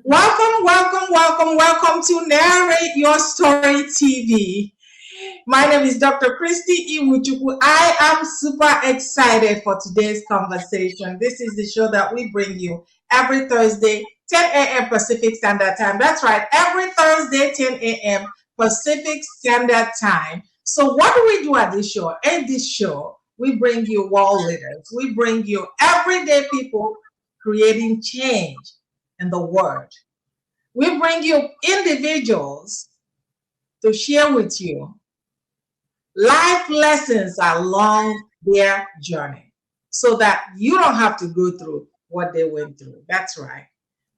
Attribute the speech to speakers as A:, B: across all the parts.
A: Welcome, welcome, welcome, welcome to Narrate Your Story TV. My name is Dr. Christy Iwuchukwu. I am super excited for today's conversation. This is the show that we bring you every Thursday, 10 a.m. Pacific Standard Time. That's right, every Thursday, 10 a.m. Pacific Standard Time. So, what do we do at this show? In this show, we bring you world leaders, we bring you everyday people creating change in the world. We bring you individuals to share with you life lessons along their journey so that you don't have to go through what they went through. That's right.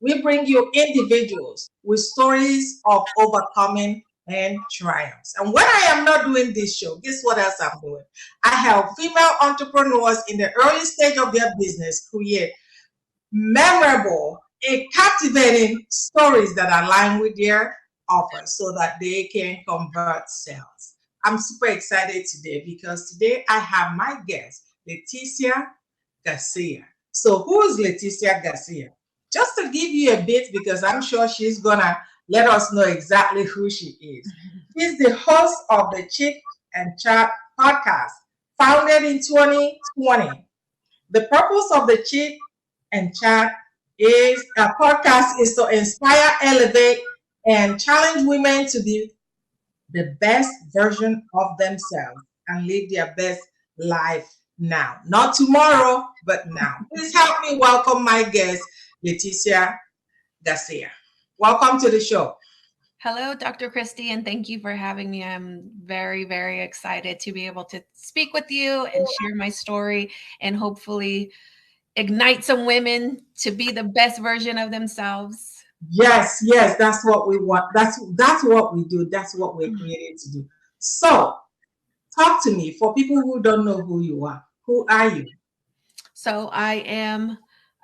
A: We bring you individuals with stories of overcoming and triumphs. And when I am not doing this show, guess what else I'm doing? I help female entrepreneurs in the early stage of their business create memorable and captivating stories that align with their offer so that they can convert sales. I'm super excited today because today I have my guest, Leticia Garcia. So, who is Leticia Garcia? Just to give you a bit, because I'm sure she's gonna let us know exactly who she is. She's the host of the Chick and Chat podcast, founded in 2020. The purpose of the Chick and Chat is a podcast is to inspire, elevate, and challenge women to be the best version of themselves and live their best life now. Not tomorrow, but now. Please help me welcome my guest, Leticia Garcia. Welcome to the show.
B: Hello, Dr. Christy, and thank you for having me. I'm very, very excited to be able to speak with you and share my story and hopefully ignite some women to be the best version of themselves.
A: Yes, yes, that's what we want. That's what we do. That's what we're created to do. So, talk to me for people who don't know who you are. Who are you?
B: So I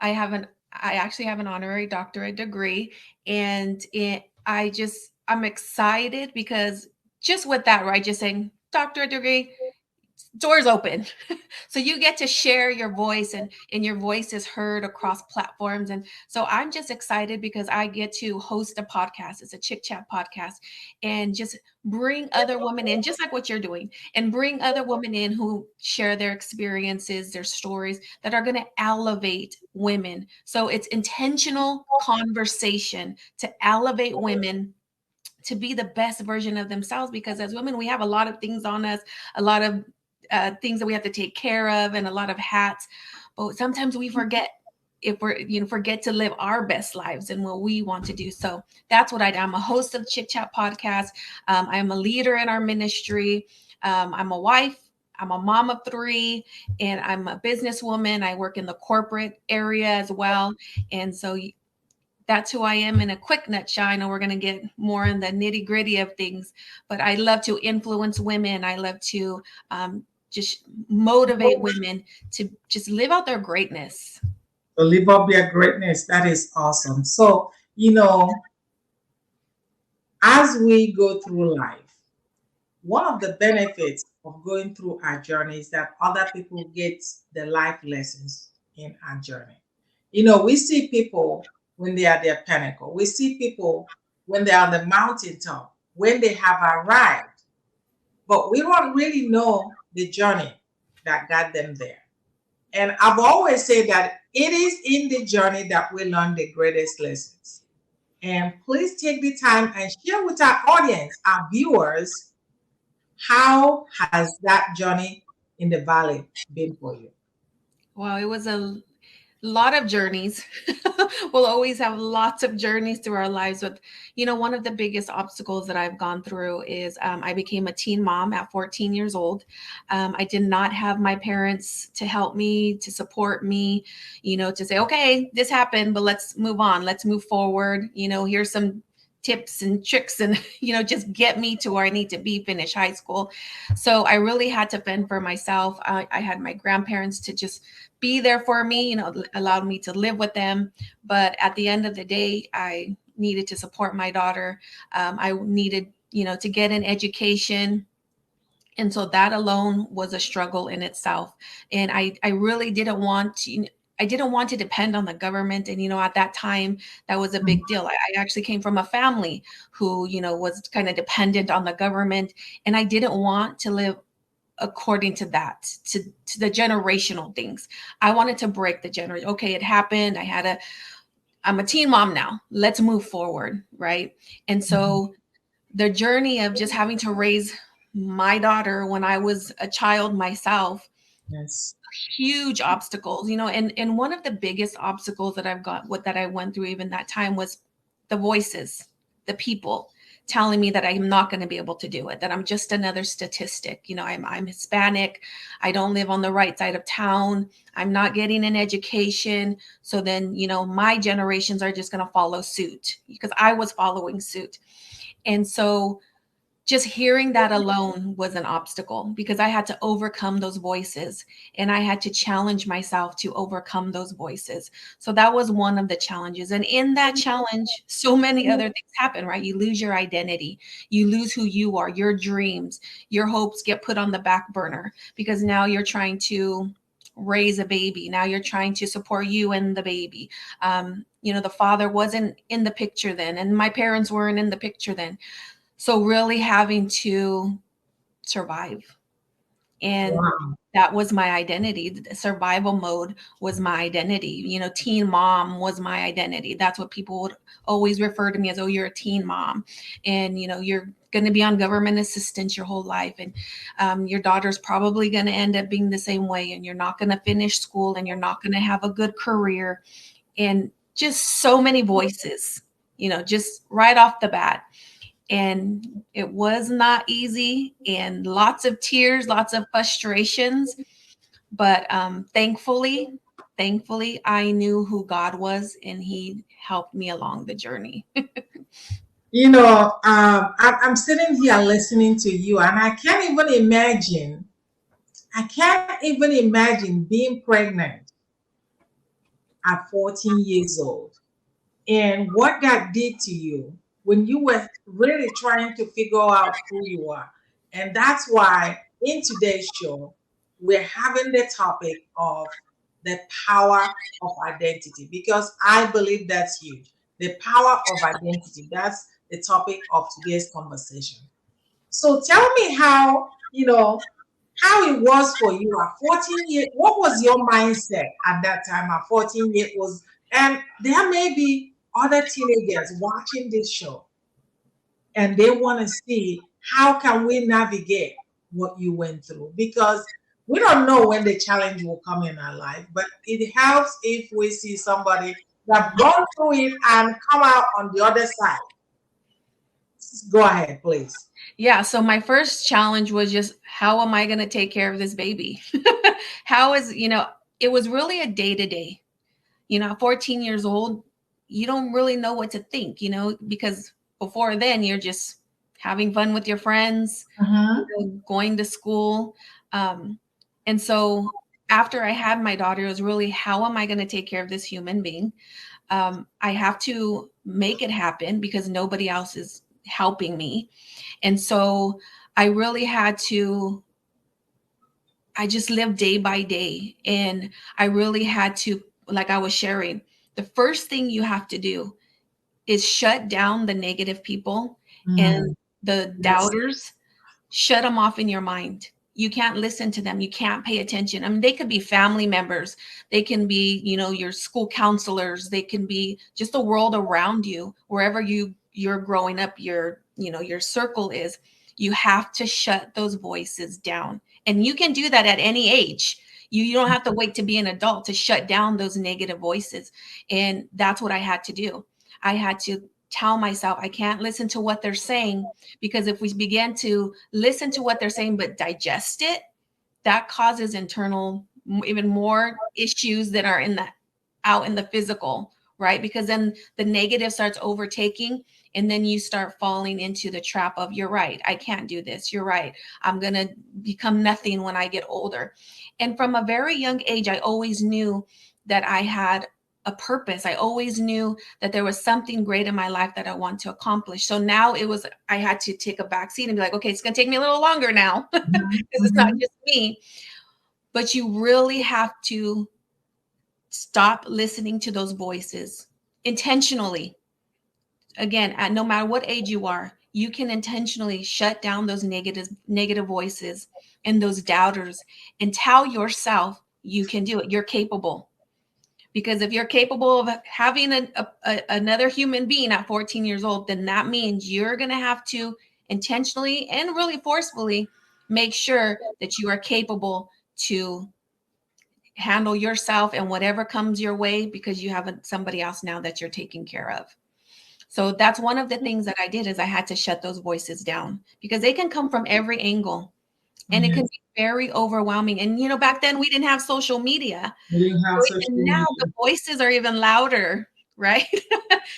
B: have I actually have an honorary doctorate degree, and I'm excited because just with that, right? Just saying doctorate degree, doors open. So you get to share your voice, and your voice is heard across platforms. And so I'm just excited because I get to host a podcast. It's a chick chat podcast, and just bring other women in, just like what you're doing, and bring other women in who share their experiences, their stories that are going to elevate women. So it's intentional conversation to elevate women to be the best version of themselves, because as women we have a lot of things on us, a lot of things that we have to take care of, and a lot of hats, but sometimes we forget, if we're forget to live our best lives and what we want to do. So that's what I do. I'm a host of Chit Chat podcast. I'm a leader in our ministry. I'm a wife, I'm a mom of three, and I'm a businesswoman. I work in the corporate area as well. And so that's who I am in a quick nutshell. I know we're going to get more in the nitty gritty of things, but I love to influence women. I love to just motivate women to just live out their greatness.
A: To live up their greatness. That is awesome. So, as we go through life, one of the benefits of going through our journey is that other people get the life lessons in our journey. We see people when they are at their pinnacle. We see people when they're on the mountaintop, when they have arrived, but we don't really know the journey that got them there. And I've always said that it is in the journey that we learn the greatest lessons. And please take the time and share with our audience, our viewers, how has that journey in the valley been for you?
B: Well, it was a lot of journeys. We'll always have lots of journeys through our lives. But, one of the biggest obstacles that I've gone through is I became a teen mom at 14 years old. I did not have my parents to help me, to support me, to say, okay, this happened, but let's move on. Let's move forward. Here's some tips and tricks, and just get me to where I need to be, finish high school. So I really had to fend for myself. I had my grandparents to just be there for me, allowed me to live with them. But at the end of the day, I needed to support my daughter. I needed, to get an education. And so that alone was a struggle in itself. And I really didn't want to. I didn't want to depend on the government. And, at that time, that was a big deal. I actually came from a family who, was kind of dependent on the government. And I didn't want to live according to that, to the generational things. I wanted to break the generation. Okay, it happened. I'm a teen mom now. Let's move forward. Right. And so the journey of just having to raise my daughter when I was a child myself,
A: Yes.
B: huge obstacles, and one of the biggest obstacles that that I went through even that time was the voices, the people telling me that I'm not going to be able to do it, that I'm just another statistic. I'm Hispanic. I don't live on the right side of town. I'm not getting an education. So then, my generations are just going to follow suit because I was following suit. And so just hearing that alone was an obstacle because I had to overcome those voices and I had to challenge myself to overcome those voices. So that was one of the challenges. And in that challenge, so many other things happen, right? You lose your identity, you lose who you are, your dreams, your hopes get put on the back burner because now you're trying to raise a baby. Now you're trying to support you and the baby. The father wasn't in the picture then, and my parents weren't in the picture then. So really having to survive. And
A: Wow.
B: that was my identity. The survival mode was my identity. Teen mom was my identity. That's what people would always refer to me as, oh, you're a teen mom. And, you're going to be on government assistance your whole life. And your daughter's probably going to end up being the same way. And you're not going to finish school and you're not going to have a good career. And just so many voices, just right off the bat. And it was not easy and lots of tears, lots of frustrations. But thankfully, I knew who God was and He helped me along the journey.
A: I'm sitting here listening to you, and I can't even imagine. I can't even imagine being pregnant at 14 years old and what God did to you when you were really trying to figure out who you are. And that's why in today's show, we're having the topic of the power of identity because I believe that's huge. The power of identity. That's the topic of today's conversation. So tell me how it was for you at 14 years. What was your mindset at that time at 14 years was, and there may be other teenagers watching this show and they want to see how can we navigate what you went through because we don't know when the challenge will come in our life, but it helps if we see somebody that gone through it and come out on the other side. Go ahead, please.
B: Yeah. So my first challenge was just, how am I going to take care of this baby? It was really a day to day. 14 years old, you don't really know what to think, because before then you're just having fun with your friends,
A: Uh-huh.
B: going to school. And so after I had my daughter, it was really, how am I going to take care of this human being? I have to make it happen because nobody else is helping me. And so I really had to, I just lived day by day. And I really had to, like I was sharing, the first thing you have to do is shut down the negative people
A: Mm,
B: and the
A: yes.
B: doubters. Shut them off in your mind. You can't listen to them. You can't pay attention. I mean, they could be family members. They can be, your school counselors. They can be just the world around you, wherever you're growing up, your circle is. You have to shut those voices down. And you can do that at any age. You don't have to wait to be an adult to shut down those negative voices. And that's what I had to do. I had to tell myself, I can't listen to what they're saying, because if we begin to listen to what they're saying but digest it, that causes internal, even more issues that are out in the physical, right? Because then the negative starts overtaking, and then you start falling into the trap of, you're right, I can't do this, you're right, I'm going to become nothing when I get older. And from a very young age, I always knew that I had a purpose. I always knew that there was something great in my life that I want to accomplish. So now I had to take a back seat and be like, okay, it's going to take me a little longer now because
A: Mhm,
B: it's not
A: mhm.
B: just me. But you really have to Stop listening to those voices intentionally. Again, no matter what age you are, you can intentionally shut down those negative voices and those doubters and tell yourself you can do it. You're capable. Because if you're capable of having another human being at 14 years old, then that means you're going to have to intentionally and really forcefully make sure that you are capable to handle yourself and whatever comes your way, because you have somebody else now that you're taking care of. So that's one of the things that I did, is I had to shut those voices down, because they can come from every angle and it can be very overwhelming. And, you know, back then we didn't have social media.
A: We didn't have social
B: And
A: media.
B: now the voices are even louder, right?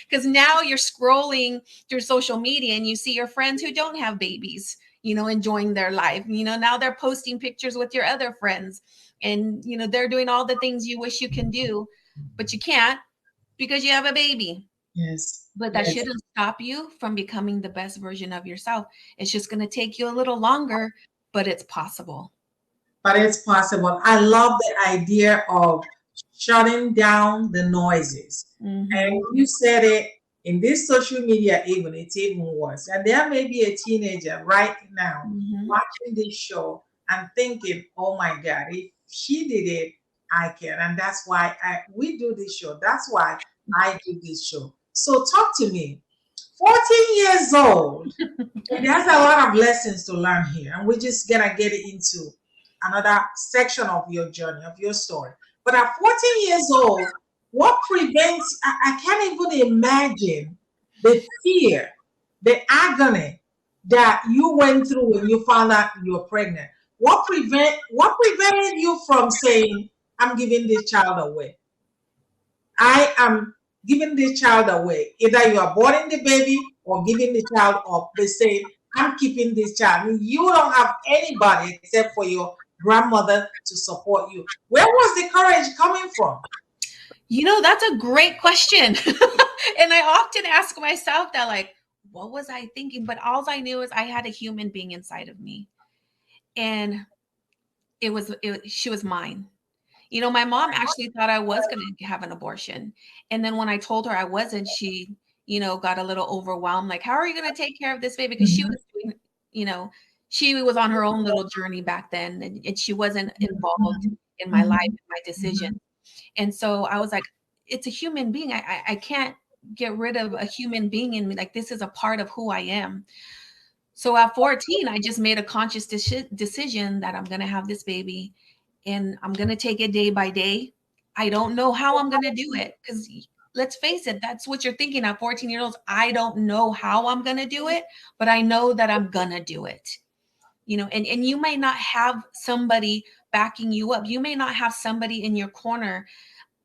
B: Because now you're scrolling through social media and you see your friends who don't have babies, you know, enjoying their life. You know, now they're posting pictures with your other friends, and, you know, they're doing all the things you wish you can do, but you can't because you have a baby.
A: Yes.
B: But that shouldn't stop you from becoming the best version of yourself. It's just going to take you a little longer, but it's possible.
A: But it's possible. I love the idea of shutting down the noises. And you said it, in this social media, even it's even worse. And there may be a teenager right now watching this show and thinking, "Oh my God, if she did it, I can." And that's why we do this show. That's why I do this show. So talk to me. 14 years old. There's a lot of lessons to learn here, and we're just gonna get it into another section of your journey, of your story. But at 14 years old, what prevents, I can't even imagine the fear, the agony that you went through when you found out you were pregnant. What prevented you from saying, "I'm giving this child away. I am giving this child away"? Either you are aborting the baby or giving the child up. They say, "I'm keeping this child." You don't have anybody except for your grandmother to support you. Where was the courage coming from?
B: You know, that's a great question. And I often ask myself that, like, what was I thinking? But all I knew is I had a human being inside of me. And she was mine. You know, my mom actually thought I was going to have an abortion. And then when I told her I wasn't, she, you know, got a little overwhelmed. Like, how are you going to take care of this baby? Because she was doing, you know, she was on her own little journey back then, and she wasn't involved in my life, in my decision. And so I was like, it's a human being. I can't get rid of a human being in me. Like, this is a part of who I am. So at 14, I just made a conscious decision that I'm going to have this baby, and I'm going to take it day by day. I don't know how I'm going to do it, because let's face it, that's what you're thinking at 14 years old. I don't know how I'm going to do it, but I know that I'm going to do it. You know, and you may not have somebody backing you up. You may not have somebody in your corner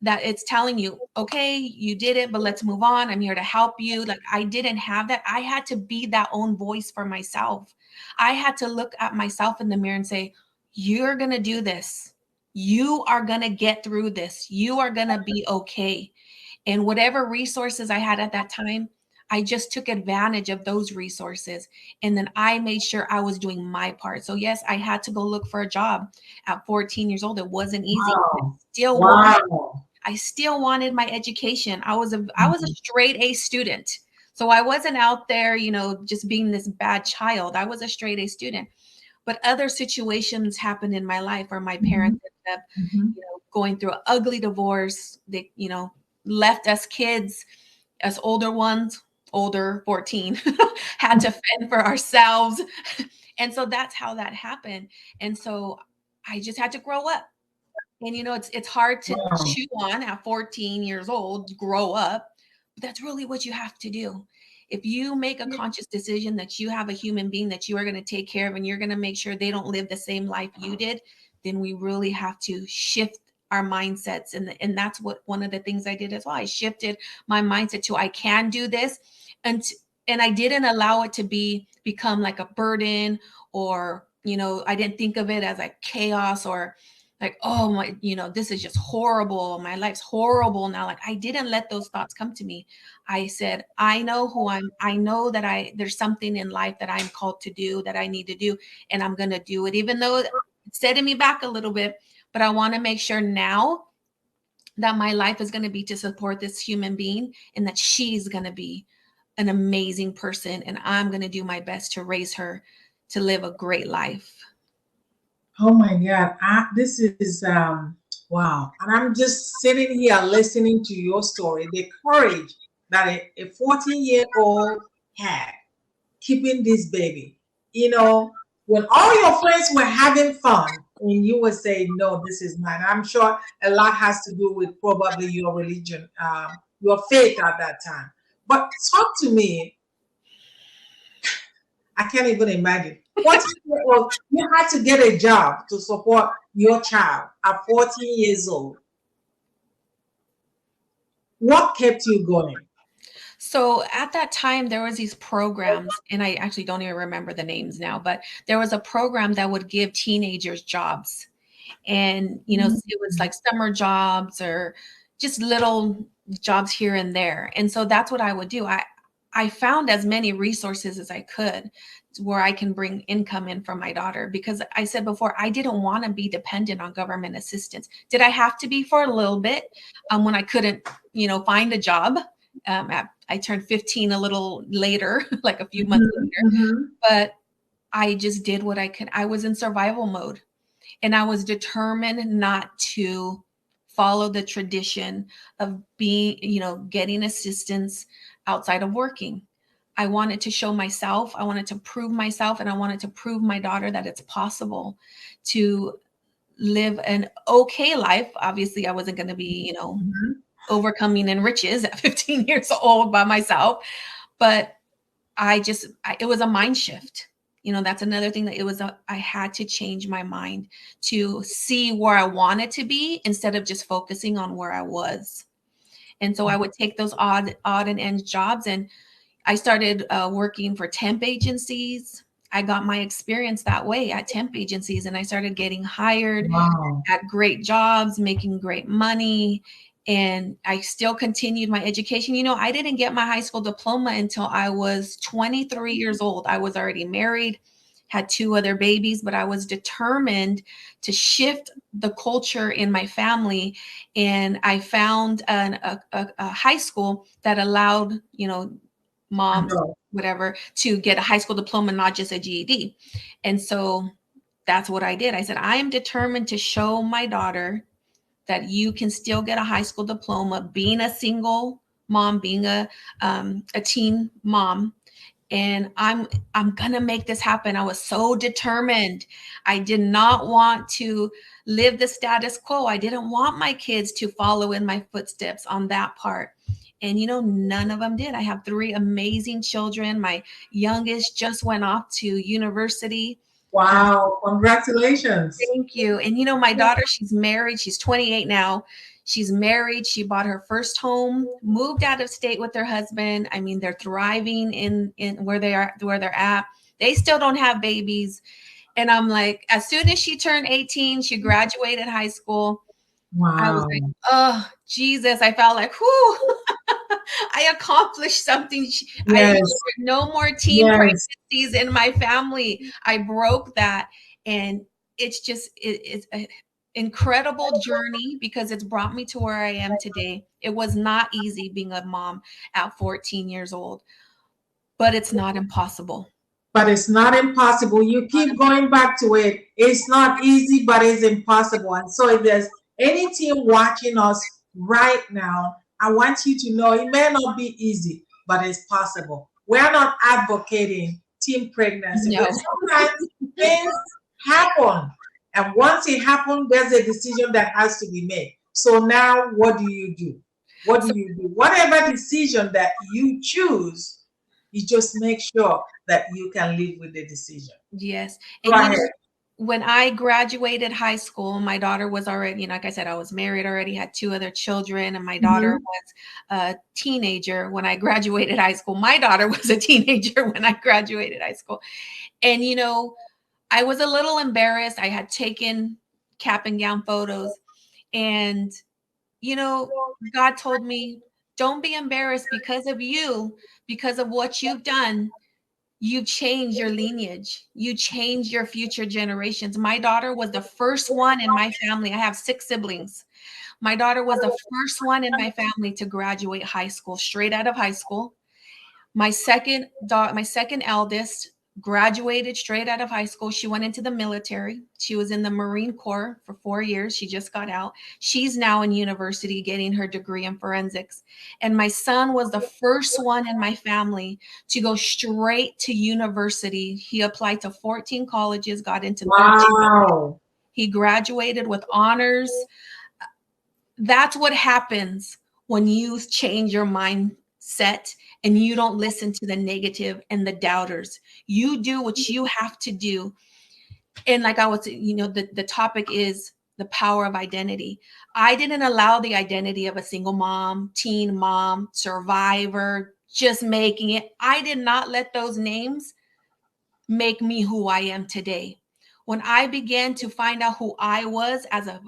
B: that it's telling you, okay, you did it, but let's move on. I'm here to help you. Like, I didn't have that. I had to be that own voice for myself. I had to look at myself in the mirror and say, you're going to do this. You are going to get through this. You are going to be okay. And whatever resources I had at that time, I just took advantage of those resources. And then I made sure I was doing my part. So yes, I had to go look for a job at 14 years old. It wasn't easy.
A: Wow.
B: Still
A: Wow.
B: I still wanted my education. I was a straight A student. So I wasn't out there, you know, just being this bad child. I was a straight A student. But other situations happened in my life where my parents ended up, you know, going through an ugly divorce. They, you know, left us kids, as older ones, older 14, had to fend for ourselves. And so that's how that happened. And so I just had to grow up. And you know, it's hard to
A: Wow.
B: chew on at 14 years old, grow up, but that's really what you have to do. If you make a conscious decision that you have a human being that you are going to take care of, and you're going to make sure they don't live the same life you did, then we really have to shift our mindsets. And that's what one of the things I did as well. I shifted my mindset to, I can do this. And and I didn't allow it to become like a burden, or, you know, I didn't think of it as like chaos, or like, oh my, you know, this is just horrible. My life's horrible now. Like, I didn't let those thoughts come to me. I said, I know who I know that there's something in life that I'm called to do, that I need to do, and I'm going to do it, even though it's setting me back a little bit. But I want to make sure now that my life is going to be to support this human being, and that she's going to be an amazing person, and I'm going to do my best to raise her to live a great life.
A: Oh my God. This is wow. And I'm just sitting here listening to your story, the courage that a 14-year-old had keeping this baby. You know, when all your friends were having fun and you would say, no, this is mine. I'm sure a lot has to do with probably your religion, your faith at that time. But talk to me. I can't even imagine. 14-year-old, you had to get a job to support your child at 14 years old. What kept you going?
B: So at that time, there was these programs, and I actually don't even remember the names now, but there was a program that would give teenagers jobs. And, it was like summer jobs or just little jobs here and there. And so that's what I would do. I found as many resources as I could where I can bring income in from my daughter, because I said before, I didn't want to be dependent on government assistance. Did I have to be for a little bit when I couldn't, find a job? I turned 15 a little later, like a few months
A: Mhm,
B: later,
A: mhm.
B: but I just did what I could. I was in survival mode, and I was determined not to follow the tradition of being, getting assistance outside of working. I wanted to show myself, I wanted to prove myself, and I wanted to prove my daughter that it's possible to live an okay life. Obviously, I wasn't going to be,
A: Mhm.
B: overcoming in riches at 15 years old by myself, but it was a mind shift. That's another thing, that I had to change my mind to see where I wanted to be instead of just focusing on where I was. And so I would take those odd and end jobs, and I started working for temp agencies. I got my experience that way at temp agencies, and I started getting hired
A: Wow.
B: at great jobs, making great money. And I still continued my education. I didn't get my high school diploma until I was 23 years old. I was already married, had two other babies, but I was determined to shift the culture in my family. And I found a high school that allowed, moms,
A: Adult.
B: whatever, to get a high school diploma, not just a GED. And so that's what I did. I said, I am determined to show my daughter that you can still get a high school diploma, being a single mom, being a teen mom, and I'm gonna make this happen. I was so determined. I did not want to live the status quo. I didn't want my kids to follow in my footsteps on that part. And none of them did. I have three amazing children. My youngest just went off to university.
A: Wow. Congratulations.
B: Thank you. And my daughter, she's married. She's 28 now. She's married. She bought her first home, moved out of state with her husband. I mean, they're thriving in where they're at. They still don't have babies. And I'm like, as soon as she turned 18, she graduated high school. I was like,
A: Wow.
B: oh, Jesus. I felt like, whoo, I accomplished something.
A: Yes.
B: No more teen
A: Yes.
B: pregnancies in my family. I broke that. And it's an incredible journey, because it's brought me to where I am today. It was not easy being a mom at 14 years old, but it's not impossible.
A: But it's not impossible. You keep going back to it. It's not easy, but it's impossible. And so, if there's any team watching us right now, I want you to know it may not be easy, but it's possible. We're not advocating teen pregnancy, but
B: No.
A: sometimes things happen. And once it happens, there's a decision that has to be made. So, now what do you do? What do
B: So
A: you do? Whatever decision that you choose, you just make sure that you can live with the decision.
B: yes.
A: Go
B: And
A: ahead.
B: when I graduated high school, my daughter was already, like I said, I was married already, had two other children, and my daughter
A: Mhm.
B: was a teenager when I graduated high school. My daughter was a teenager when I graduated high school. And, I was a little embarrassed. I had taken cap and gown photos, and, you know, God told me, don't be embarrassed, because of you, because of what you've done. you change your lineage, you change your future generations. My daughter was the first one in my family. I have 6 siblings. My daughter was the first one in my family to graduate high school, straight out of high school. My second eldest graduated straight out of high school. She went into the military. She was in the Marine Corps for 4 years. She just got out. She's now in university getting her degree in forensics. And my son was the first one in my family to go straight to university. He applied to 14 colleges, got into 13.
A: Wow.
B: He graduated with honors. That's what happens when you change your mindset and you don't listen to the negative and the doubters. You do what you have to do. And like I was, the topic is the power of identity. I didn't allow the identity of a single mom, teen mom, survivor, just making it. I did not let those names make me who I am today. When I began to find out who I was as a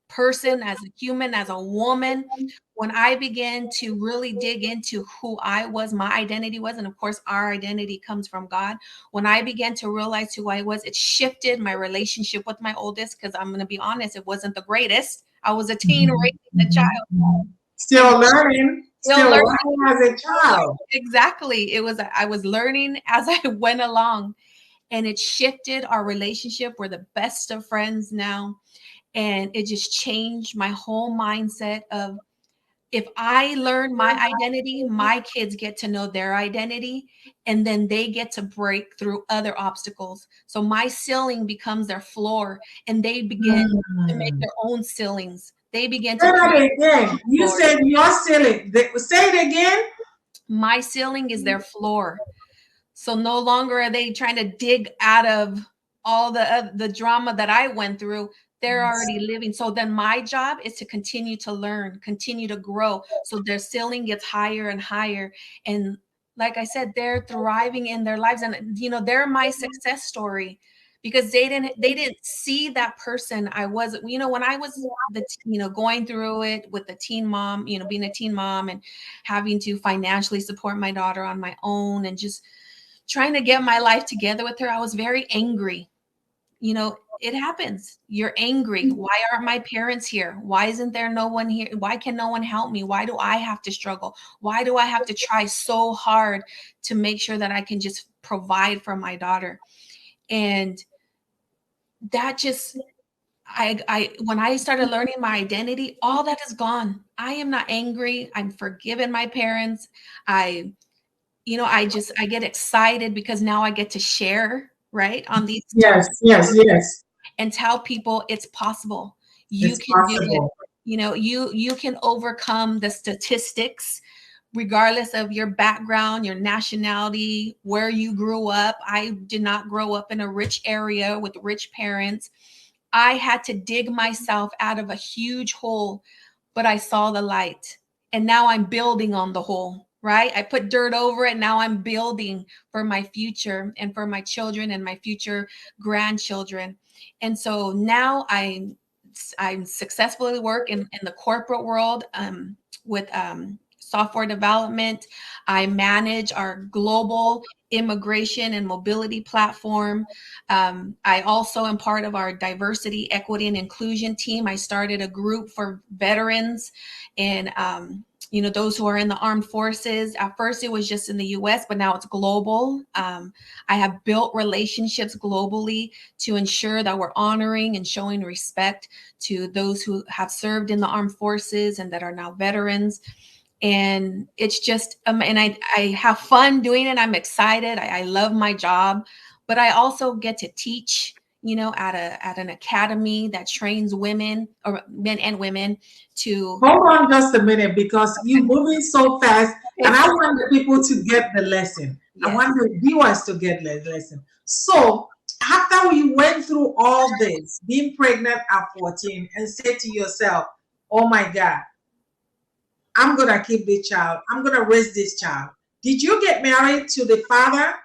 B: person, as a human, as a woman, when I began to really dig into who I was, my identity was, and of course, our identity comes from God. When I began to realize who I was, it shifted my relationship with my oldest, because I'm going to be honest, it wasn't the greatest. I was a teen raising a child. And
A: Still learning,
B: still
A: still
B: learning.
A: learning as a child.
B: Exactly. I was learning as I went along, and it shifted our relationship. We're the best of friends now. And it just changed my whole mindset of, if I learn my identity, my kids get to know their identity, and then they get to break through other obstacles. So my ceiling becomes their floor, and they begin to make
A: Mm.
B: their own ceilings. They begin
A: Say
B: to
A: that
B: create
A: again. You
B: floors.
A: said you're silly. Say it again.
B: My ceiling is their floor. So no longer are they trying to dig out of all the drama that I went through. They're already living. So then my job is to continue to learn, continue to grow. So their ceiling gets higher and higher. And like I said, they're thriving in their lives. And they're my success story, because they didn't see that person I was. When I was going through it with the teen mom, being a teen mom and having to financially support my daughter on my own, and just trying to get my life together with her, I was very angry. It happens. You're angry. Why aren't my parents here? Why isn't there no one here? Why can no one help me? Why do I have to struggle? Why do I have to try so hard to make sure that I can just provide for my daughter? And that just, I when I started learning my identity, all that is gone. I am not angry. I'm forgiven my parents. I I get excited because now I get to share, right, on these
A: Yes,
B: topics,
A: yes, yes.
B: and tell people it's possible. You
A: It's
B: can do it.
A: possible.
B: You can overcome the statistics regardless of your background, your nationality, where you grew up. I did not grow up in a rich area with rich parents. I had to dig myself out of a huge hole, but I saw the light. And now I'm building on the hole, right? I put dirt over it. Now I'm building for my future and for my children and my future grandchildren. And so now I'm successfully work in the corporate world, with software development. I manage our global immigration and mobility platform. I also am part of our diversity, equity, and inclusion team. I started a group for veterans and those who are in the armed forces. At first, it was just in the U.S., but now it's global. I have built relationships globally to ensure that we're honoring and showing respect to those who have served in the armed forces and that are now veterans. And it's just and I have fun doing it. I'm excited. I love my job, but I also get to teach, at an academy that trains women, or men and women, to
A: Hold on just a minute, because you're moving so fast, and
B: okay.
A: I want the people to get the lesson. I
B: Yes.
A: want the viewers to get the lesson. So, after you went through all this, being pregnant at 14, and said to yourself, oh my God, I'm going to keep this child, I'm going to raise this child. Did you get married to the father?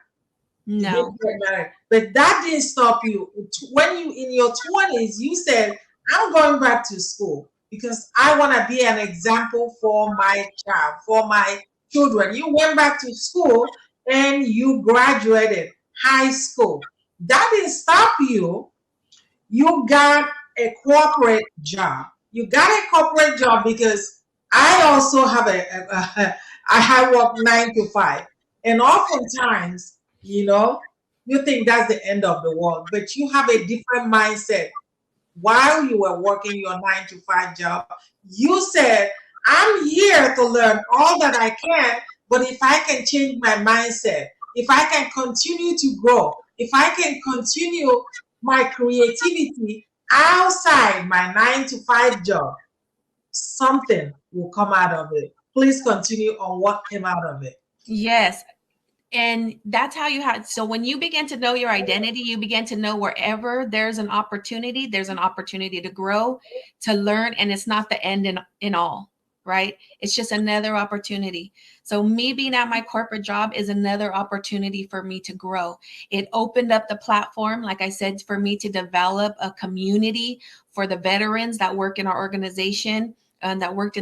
A: You
B: No.
A: didn't get married. But that didn't stop you. When you in your 20s, you said, I'm going back to school because I want to be an example for my child, for my children. You went back to school and you graduated high school. That didn't stop you. You got a corporate job. You got a corporate job because I also have I work 9 to 5. And oftentimes, you think that's the end of the world, but you have a different mindset. While you were working your 9 to 5 job, you said, I'm here to learn all that I can, but if I can change my mindset, if I can continue to grow, if I can continue my creativity outside my 9 to 5 job, something will come out of it. Please continue on what came out of it.
B: Yes. And that's how you had. So when you begin to know your identity, you begin to know wherever there's an opportunity to grow, to learn, and it's not the end in all, right? It's just another opportunity. So me being at my corporate job is another opportunity for me to grow. It opened up the platform, like I said, for me to develop a community for the veterans that work in our organization and that were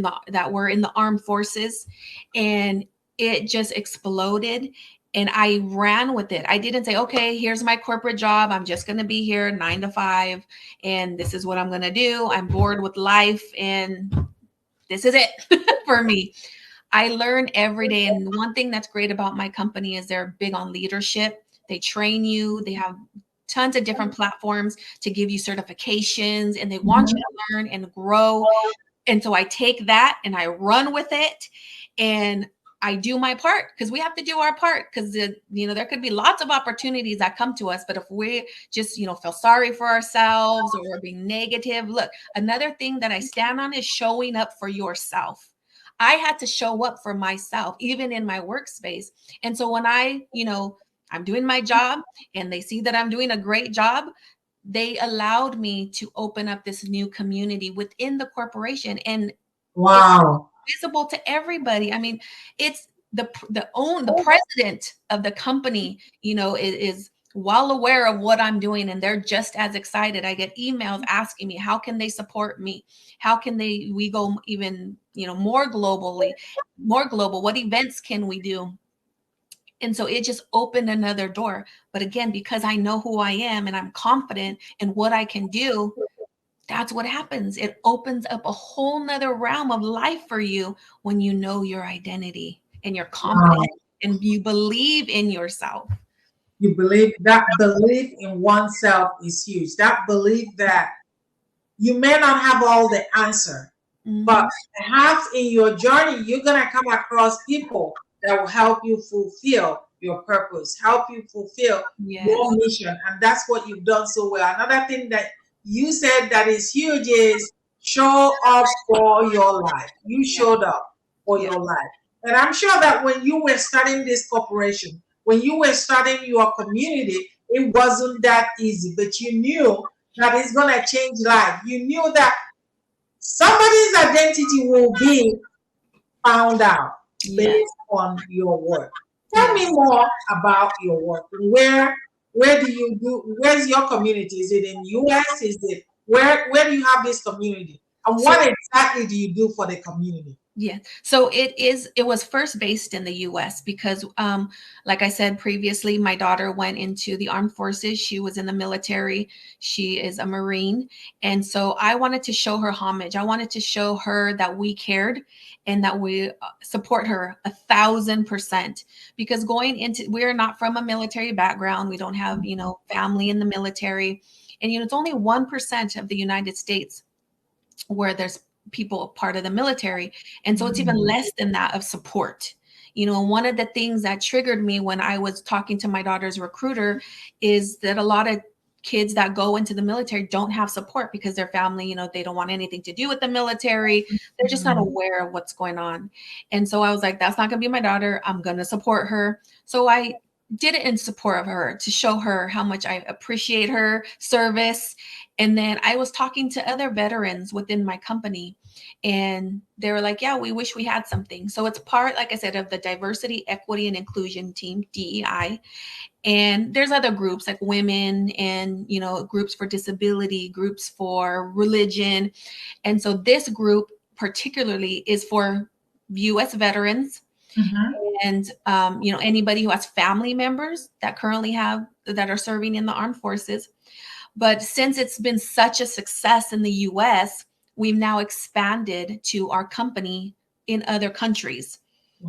B: in the armed forces. And it just exploded, and I ran with it. I didn't say, okay, here's my corporate job. I'm just going to be here 9 to 5, and this is what I'm going to do. I'm bored with life, and this is it for me. I learn every day. And one thing that's great about my company is they're big on leadership. They train you, they have tons of different platforms to give you certifications, and they want you to learn and grow. And so I take that and I run with it, and I do my part, because we have to do our part, because there could be lots of opportunities that come to us, but if we just feel sorry for ourselves or we're being negative, look, another thing that I stand on is showing up for yourself. I had to show up for myself, even in my workspace. And so when I'm doing my job and they see that I'm doing a great job, they allowed me to open up this new community within the corporation, and it's
A: Wow.
B: visible to everybody. I mean, it's the president of the company, is well aware of what I'm doing, and they're just as excited. I get emails asking me, how can they support me? How can we go even, more global? What events can we do? And so it just opened another door. But again, because I know who I am and I'm confident in what I can do, that's what happens. It opens up a whole nother realm of life for you when you know your identity and you're
A: Wow.
B: confident and you believe in yourself.
A: You believe that belief in oneself is huge. That belief that you may not have all the answer, but
B: Hmm.
A: perhaps in your journey, you're going to come across people that will help you fulfill your purpose, help you fulfill
B: Yes.
A: your mission. And that's what you've done so well. Another thing that you said that is huge is show up for your life. You
B: Yeah.
A: showed up for
B: Yeah.
A: your life. And I'm sure that when you were starting this corporation, when you were starting your community, it wasn't that easy, but you knew that it's going to change life. You knew that somebody's identity will be found out
B: Yes.
A: based on your work. Tell me
B: Yes.
A: more about your work. Where do you do? Where's your community? Is it in US? Is it where do you have this community? And
B: So
A: what exactly do you do for the community?
B: yeah. So it was first based in the US because like I said previously, my daughter went into the armed forces. She was in the military. She is a Marine. And so I wanted to show her homage. I wanted to show her that we cared and that we support her 1,000%, because we're not from a military background. We don't have, family in the military. And it's only 1% of the United States where there's people part of the military. And so it's even less than that of support. One of the things that triggered me when I was talking to my daughter's recruiter is that a lot of kids that go into the military don't have support because their family, they don't want anything to do with the military. They're just not aware of what's going on. And so I was like, that's not going to be my daughter. I'm going to support her. So I did it in support of her to show her how much I appreciate her service. And then I was talking to other veterans within my company, and they were like, yeah, we wish we had something. So it's part, like I said, of the diversity, equity, and inclusion team, DEI. And there's other groups like women and, groups for disability, groups for religion. And so this group particularly is for US veterans
A: Mhm.
B: And anybody who has family members that currently have that are serving in the armed forces. But since it's been such a success in the US, we've now expanded to our company in other countries.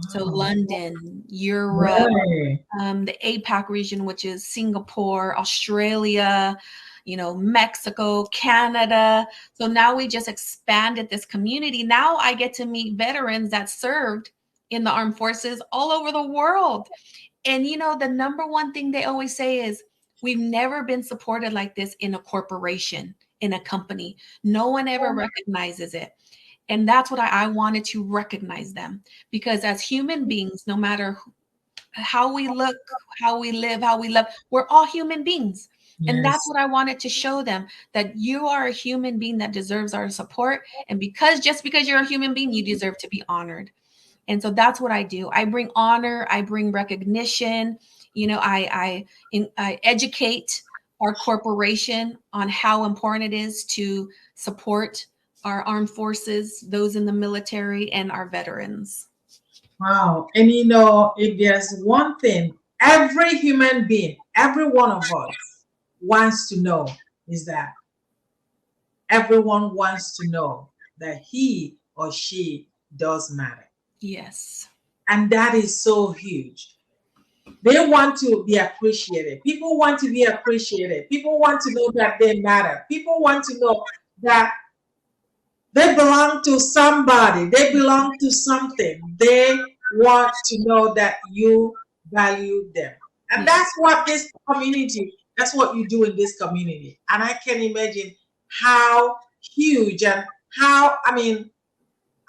B: So
A: Wow.
B: London, Europe,
A: Right.
B: the APAC region, which is Singapore, Australia, Mexico, Canada. So now we just expanded this community. Now I get to meet veterans that served in the armed forces all over the world. And the number one thing they always say is, we've never been supported like this in a corporation, in a company. No one ever recognizes it. And that's what I wanted to recognize them, because as human beings, no matter how we look, how we live, how we love, we're all human beings. And that's
A: Yes.
B: what I wanted to show them, that you are a human being that deserves our support. And just because you're a human being, you deserve to be honored. And so that's what I do. I bring honor, I bring recognition. I educate our corporation on how important it is to support our armed forces, those in the military, and our veterans.
A: Wow. And if there's one thing every human being, every one of us wants to know, is that everyone wants to know that he or she does matter.
B: Yes.
A: And that is so huge. They want to be appreciated. People want to be appreciated. People want to know that they matter. People want to know that they belong to somebody. They belong to something. They want to know that you value them. And
B: Yes.
A: that's what this community, that's what you do in this community. And I can imagine how huge and how, I mean,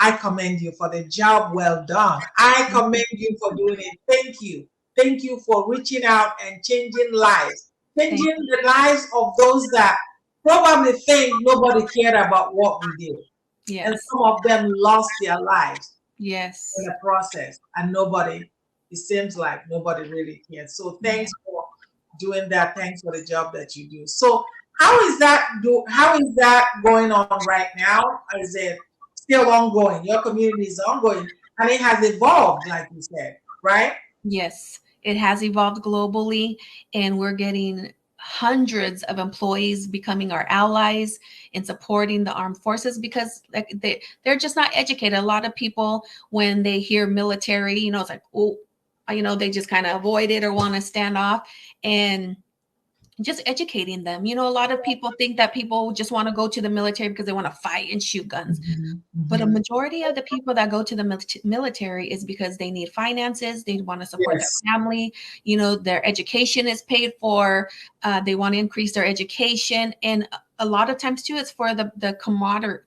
A: I commend you for the job well done. I commend you for doing it. Thank you. Thank you for reaching out and changing lives,
B: Thank
A: changing
B: you.
A: the lives of those that probably think nobody cared about what we did. And
B: Yes.
A: some of them lost their lives in
B: Yes.
A: the process, and nobody, it seems like nobody really cares. So
B: Yeah.
A: thanks for doing that. Thanks for the job that you do. So how is that going on right now? Is it still ongoing? Your community is ongoing and it has evolved, like you said, right?
B: Yes, it has evolved globally, and we're getting hundreds of employees becoming our allies in supporting the armed forces, because like they're just not educated. A lot of people, when they hear military, it's like, oh, they just kind of avoid it or want to stand off. And just educating them. A lot of people think that people just want to go to the military because they want to fight and shoot guns.
A: Mhm,
B: But a
A: mhm.
B: majority of the people that go to the military is because they need finances, they want to support
A: Yes.
B: their family, their education is paid for, they want to increase their education. And a lot of times too, it's for the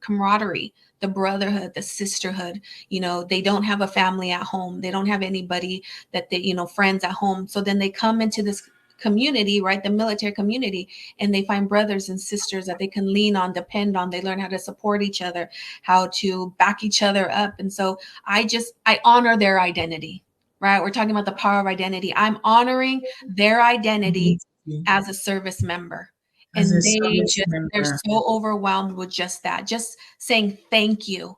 B: camaraderie, the brotherhood, the sisterhood. They don't have a family at home, they don't have anybody that they, friends at home. So then they come into this community, right, the military community, and they find brothers and sisters that they can lean on, depend on. They learn how to support each other, how to back each other up. And so I honor their identity, right? We're talking about the power of identity. I'm honoring their identity as a service member.
A: As a
B: And
A: service
B: they're
A: member.
B: so overwhelmed with just that, just saying thank you.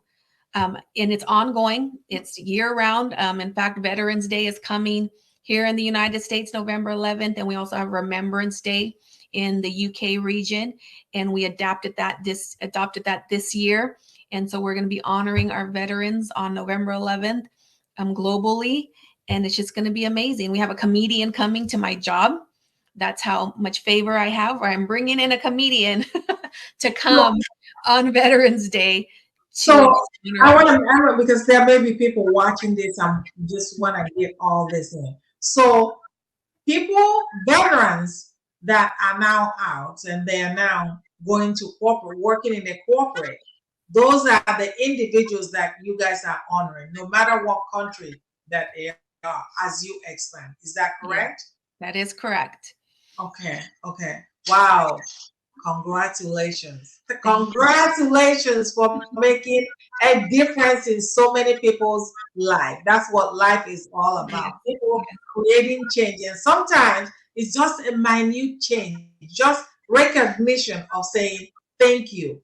B: And it's ongoing, it's year round. In fact, Veterans Day is coming here in the United States, November 11th. And we also have Remembrance Day in the UK region. And we adopted that this year. And so we're going to be honoring our veterans on November 11th, globally. And it's just going to be amazing. We have a comedian coming to my job. That's how much favor I have, where I'm bringing in a comedian to come on Veterans Day to
A: So
B: honor our.
A: I want because there may be people watching this. I just want to get all this in. So veterans that are now out and they are now going to corporate, working in the corporate. Those are the individuals that you guys are honoring, no matter what country that they are, as you expand. Is that
B: Yeah,
A: correct?
B: that is correct.
A: Okay. Okay. Wow. Congratulations.
B: Thank you.
A: Congratulations for making a difference in so many people's life. That's what life is all
B: Yes,
A: about. People
B: yes,
A: creating change. And sometimes it's just a minute change, just recognition of saying thank you.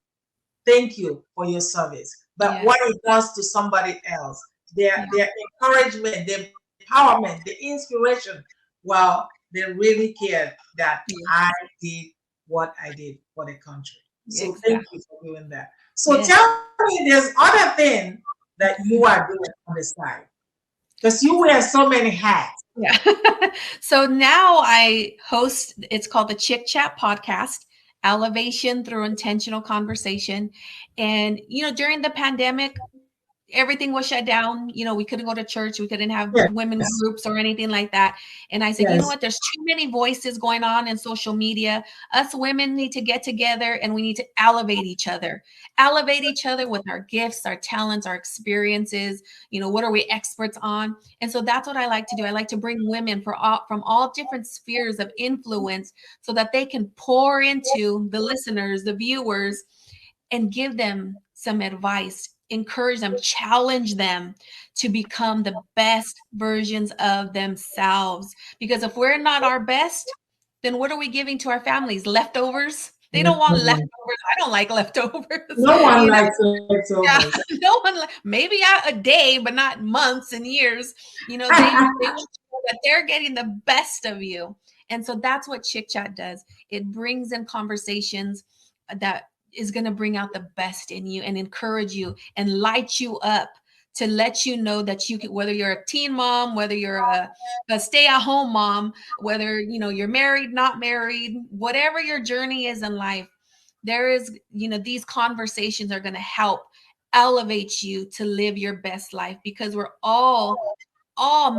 A: Thank you for your service. But
B: yes,
A: what it does to somebody else,
B: Yeah.
A: their encouragement, the empowerment, the inspiration. Well, they really cared that
B: Yeah.
A: I did what I did for the country. So thank
B: Exactly.
A: you for doing that. So
B: Yes.
A: tell me, there's other thing that you are doing on the side, because you wear so many hats.
B: Yeah. So now I host, it's called the Chick Chat podcast, Elevation Through Intentional Conversation. And, during the pandemic, everything was shut down. We couldn't go to church. We couldn't have women
A: Yes,
B: groups or anything like that. And I said, you know
A: yes,
B: what? There's too many voices going on in social media. Us women need to get together and we need to elevate each other with our gifts, our talents, our experiences. What are we experts on? And so that's what I like to do. I like to bring women from all different spheres of influence so that they can pour into the listeners, the viewers, and give them some advice, encourage them, challenge them to become the best versions of themselves. Because if we're not our best, then what are we giving to our families? Leftovers? They don't want leftovers. I don't like leftovers.
A: no one
B: you know,
A: likes
B: yeah,
A: leftovers.
B: no one maybe a day, but not months and years. They want to know that they're getting the best of you. And so that's what Chick Chat does. It brings in conversations that is going to bring out the best in you and encourage you and light you up to let you know that you can, whether you're a teen mom, whether you're a stay-at-home mom, whether you're married, not married, whatever your journey is in life, there is, these conversations are going to help elevate you to live your best life, because we're all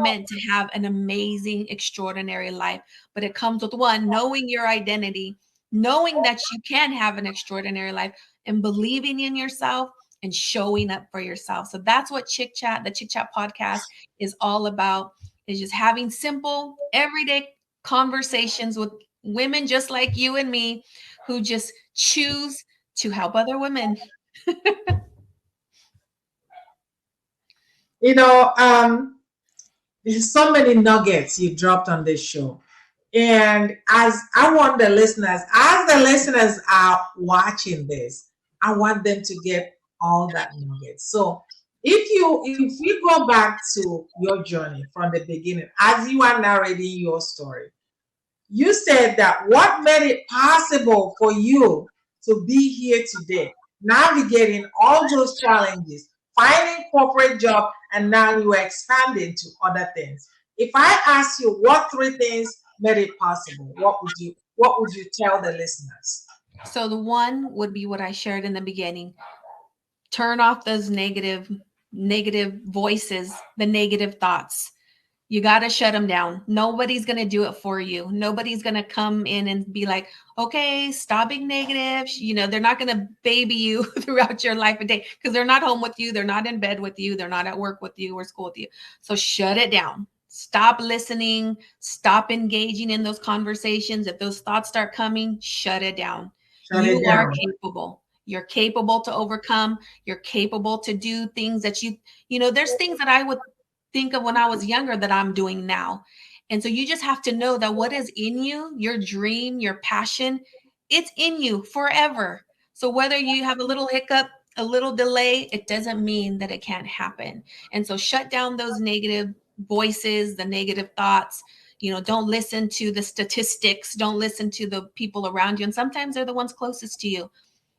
B: meant to have an amazing, extraordinary life. But it comes with one, knowing your identity, knowing that you can have an extraordinary life, and believing in yourself and showing up for yourself. So that's what the Chick Chat podcast is all about, is just having simple, everyday conversations with women just like you and me who just choose to help other women.
A: You know, there's so many nuggets you dropped on this show. And as I want the listeners, as the listeners are watching this, I want them to get all that nuggets. So if we go back to your journey from the beginning, as you are narrating your story, you said that what made it possible for you to be here today, navigating all those challenges, finding corporate job, and now you are expanding to other things. If I ask you what three things made it possible, what would you tell the listeners?
B: So the one would be what I shared in the beginning. Turn off those negative voices, the negative thoughts. You got to shut them down. Nobody's going to do it for you. Nobody's going to come in and be like, okay, stop being negative. They're not going to baby you throughout your life a day, because they're not home with you. They're not in bed with you. They're not at work with you or school with you. So shut it down. Stop listening. Stop engaging in those conversations. If those thoughts start coming, shut it down.
A: Shut it
B: You are
A: down.
B: capable. You're capable to overcome. You're capable to do things that there's things that I would think of when I was younger that I'm doing now. And so you just have to know that what is in you, your dream, your passion, it's in you forever. So whether you have a little hiccup, a little delay, it doesn't mean that it can't happen. And so shut down those negative voices, the negative thoughts. Don't listen to the statistics, don't listen to the people around you. And sometimes they're the ones closest to you.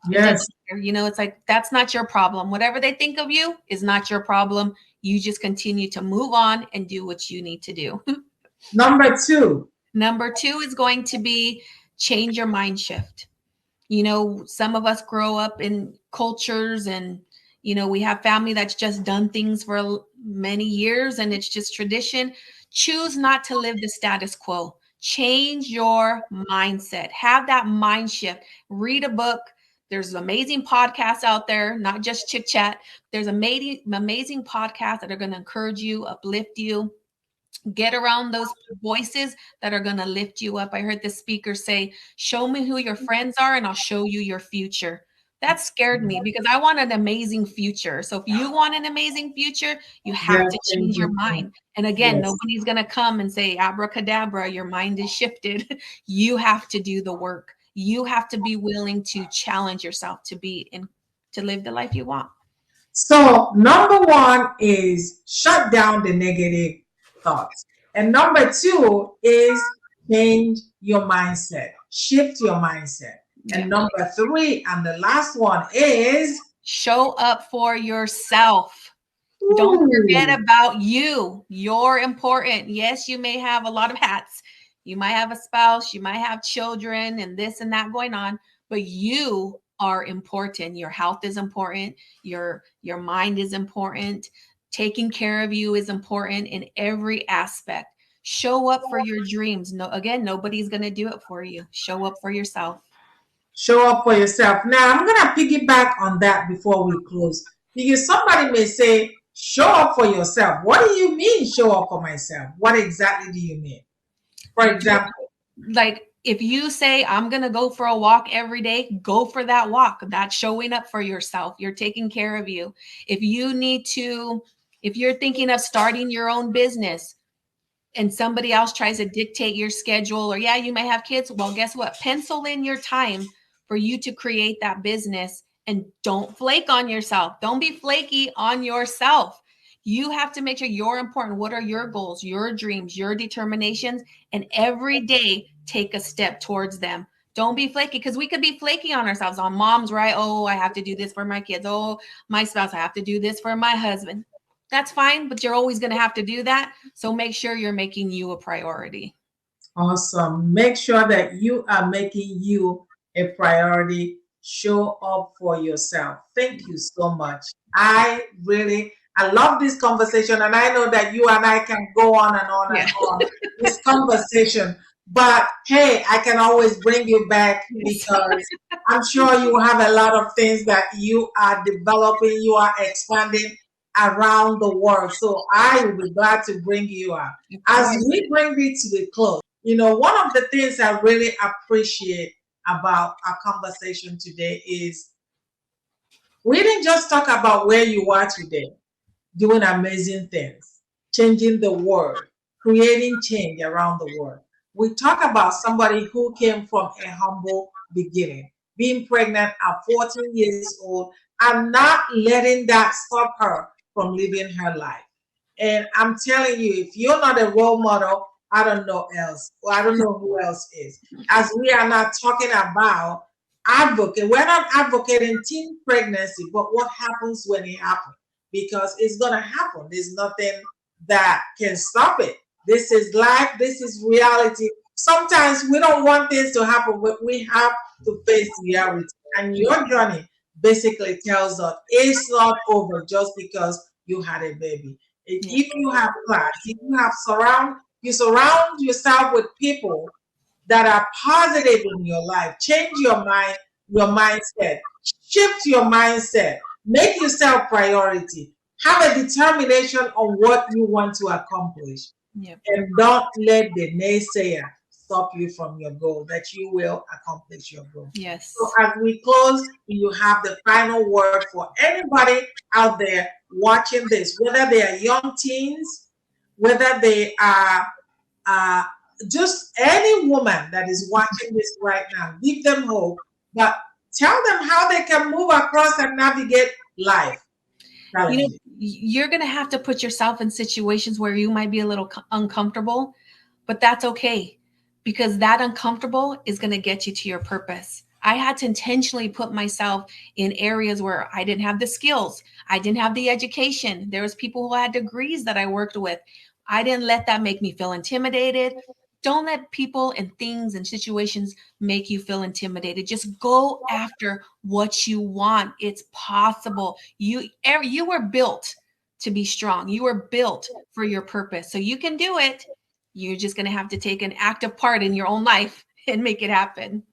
B: It doesn't
A: Yes.
B: matter. It's like, that's not your problem. Whatever they think of you is not your problem. You just continue to move on and do what you need to do.
A: Number two.
B: Number two is going to be change your mind shift. Some of us grow up in cultures and, we have family that's just done things for many years and it's just tradition. Choose not to live the status quo. Change your mindset. Have that mind shift. Read a book. There's amazing podcasts out there, not just chit chat. There's amazing podcasts that are going to encourage you, uplift you. Get around those voices that are going to lift you up. I heard the speaker say, show me who your friends are and I'll show you your future. That scared me because I want an amazing future. So if you want an amazing future, you have
A: Yes,
B: to
A: thank
B: change your
A: you.
B: mind. And again,
A: Yes.
B: nobody's going to come and say, abracadabra, your mind is shifted. You have to do the work. You have to be willing to challenge yourself to live the life you want.
A: So number one is shut down the negative thoughts. And number two is change your mindset, shift your mindset.
B: Yeah.
A: And number three, and the last one is
B: Show up for yourself. Don't forget
A: ooh,
B: about you. You're important. Yes, you may have a lot of hats. You might have a spouse, you might have children and this and that going on, but you are important. Your health is important. Your mind is important. Taking care of you is important in every aspect. Show up for your dreams. No, again, nobody's going to do it for you. Show up for yourself.
A: show up for yourself. Now, I'm going to piggyback on that before we close because somebody may say, show up for yourself. What do you mean, show up for myself? What exactly do you mean? For example,
B: Like if you say I'm going to go for a walk every day, go for that walk. That's showing up for yourself. You're taking care of you. If you need to, if you're thinking of starting your own business and somebody else tries to dictate your schedule, or yeah, you may have kids, well, guess what? Pencil in your time for you to create that business, and don't flake on yourself. Don't be flaky on yourself. You have to make sure you're important. What are your goals, your dreams, your determinations? And every day take a step towards them. Don't be flaky, because we could be flaky on ourselves, on moms, right? Oh, I have to do this for my kids. Oh, my spouse, I have to do this for my husband. That's fine, but you're always going to have to do that. So make sure you're making you a priority.
A: awesome. Make sure that you are making you a priority. Show up for yourself. Thank you so much. I love this conversation, and I know that you and I can go on and on
B: Yeah.
A: and on this conversation. But hey, I can always bring you back
B: Yes.
A: because I'm sure you have a lot of things that you are developing, you are expanding around the world. So I will be glad to bring you up.
B: Of
A: As
B: course.
A: we bring it to the close, one of the things I really appreciate about our conversation today is we didn't just talk about where you are today, doing amazing things, changing the world, creating change around the world. We talk about somebody who came from a humble beginning, being pregnant at 14 years old, and not letting that stop her from living her life. And I'm telling you, if you're not a role model, I don't know else. Or I don't know who else is. As we are not talking about advocate, we're not advocating teen pregnancy, but what happens when it happens, because it's going to happen. There's nothing that can stop it. This is life, this is reality. Sometimes we don't want things to happen, but we have to face reality. And your journey basically tells us it's not over just because you had a baby.
B: Yeah.
A: If you have plans, if you surround yourself with people that are positive in your life. Change your mind, your mindset. Shift your mindset. Make yourself priority. Have a determination on what you want to accomplish.
B: Yep.
A: And don't let the naysayer stop you from your goal, that you will accomplish your goal. So
B: Yes.
A: as we close, you have the final word for anybody out there watching this, whether they are young teens, whether they are uh, just any woman that is watching this right now, give them hope, but tell them how they can move across and navigate life challenges.
B: You're going to have to put yourself in situations where you might be a little uncomfortable, but that's okay, because that uncomfortable is going to get you to your purpose. I had to intentionally put myself in areas where I didn't have the skills. I didn't have the education. There was people who had degrees that I worked with. I didn't let that make me feel intimidated. Don't let people and things and situations make you feel intimidated. Just go after what you want. It's possible. You were built to be strong. You were built for your purpose. So you can do it. You're just going to have to take an active part in your own life and make it happen.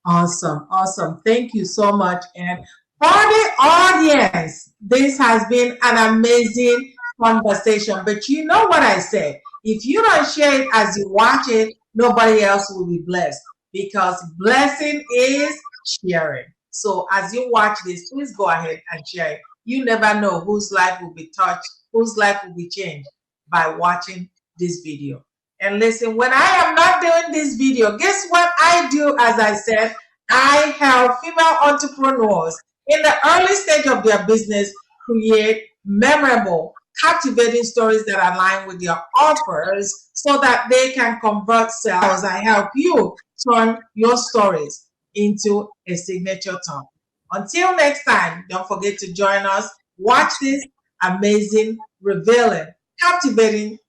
A: Awesome, awesome. Thank you so much. And for the audience, this has been an amazing conversation. But you know what I said? If you don't share it as you watch it, nobody else will be blessed, because blessing is sharing. So as you watch this, please go ahead and share it. You never know whose life will be touched, whose life will be changed by watching this video. And listen, when I am not doing this video, guess what I do? As I said, I help female entrepreneurs in the early stage of their business create memorable, captivating stories that align with your authors so that they can convert sales and help you turn your stories into a signature tone. Until next time, don't forget to join us. Watch this amazing, revealing, captivating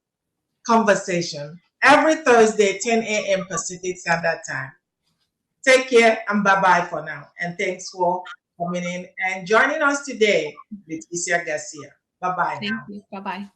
A: conversation every Thursday, 10 a.m. Pacific Standard Time. Take care and bye-bye for now. And thanks for coming in and joining us today, Leticia Garcia. Bye-bye
B: Thank
A: now.
B: you. Bye-bye.